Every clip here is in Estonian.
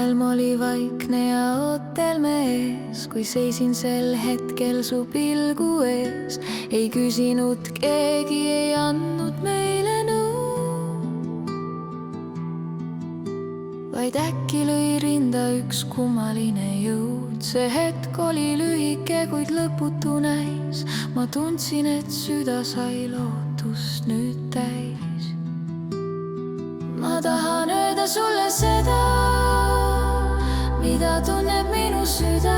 maailm oli vaikne ja ootel me ees, kui seisin sel hetkel su pilgu ees. Ei küsinud keegi, ei andnud meile nõu, vaid äkki lõi rinda üks kummaline jõud. See hetk oli lühike, kuid lõputu näis. Ma tundsin, et süda sai lootust nüüd täis. Ma tahan öelda sulle seda, mida tunneb minu süda,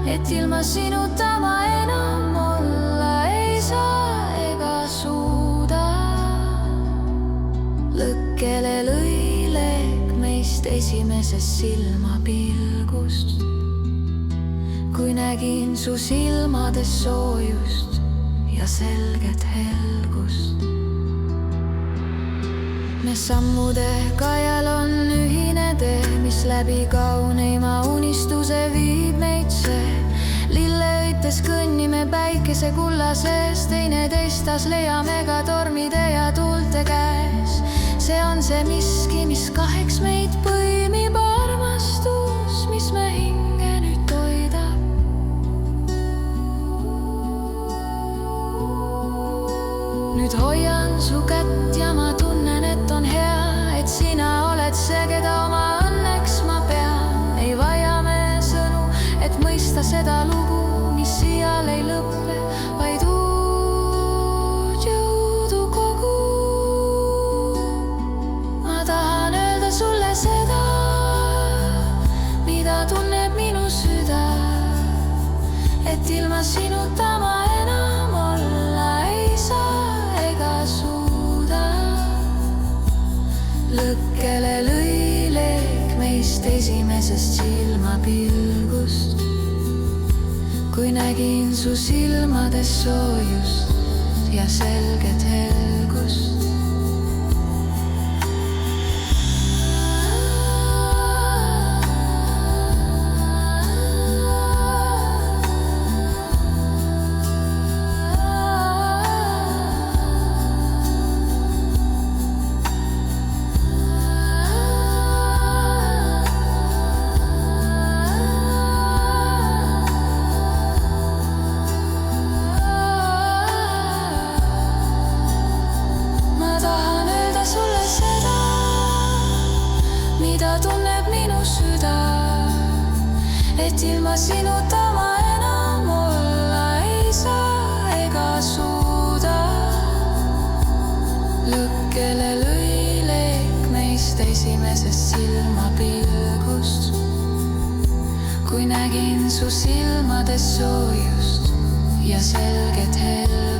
et ilma sinuta ma enam olla ei saa ega suuda. Lõkkele lõi leek meist esimesest silmapilgust, kui nägin su silmades soojust ja selget helgust. Me sammude kajal on ühine tee, mis läbi kauneima unistuse viib meid see. Lilleõites kõnnime päikese kulla sees, teineteistas leiame ka tormide ja tuulte käes. See on see miski, mis kaheks meid põimib, armastus, mis me hinge nüüd toidab. Nüüd hoian su kätt ja ma tunnen, et on hea, et sina oled see, keda oma õnneks ma pean. Ei vaja me sõnu, et mõista seda lugu, mis iial ei lõppe, vaid uut jõudu kogu. Ma tahan öelda sulle seda, mida tunneb minu süda, et ilma sinuta ma enam olla ei saa ega suuda. Lõkkele lõi leek meist esimesest silmapilgust, kui nägin su silmades soojust ja selget helgust. Mida tunneb minu süda, et ilma sinuta ma enam olla ei saa ega suuda. Lõkkele lõi leek meist esimesest silmapilgust, kui nägin su silmades soojust ja selget helgust.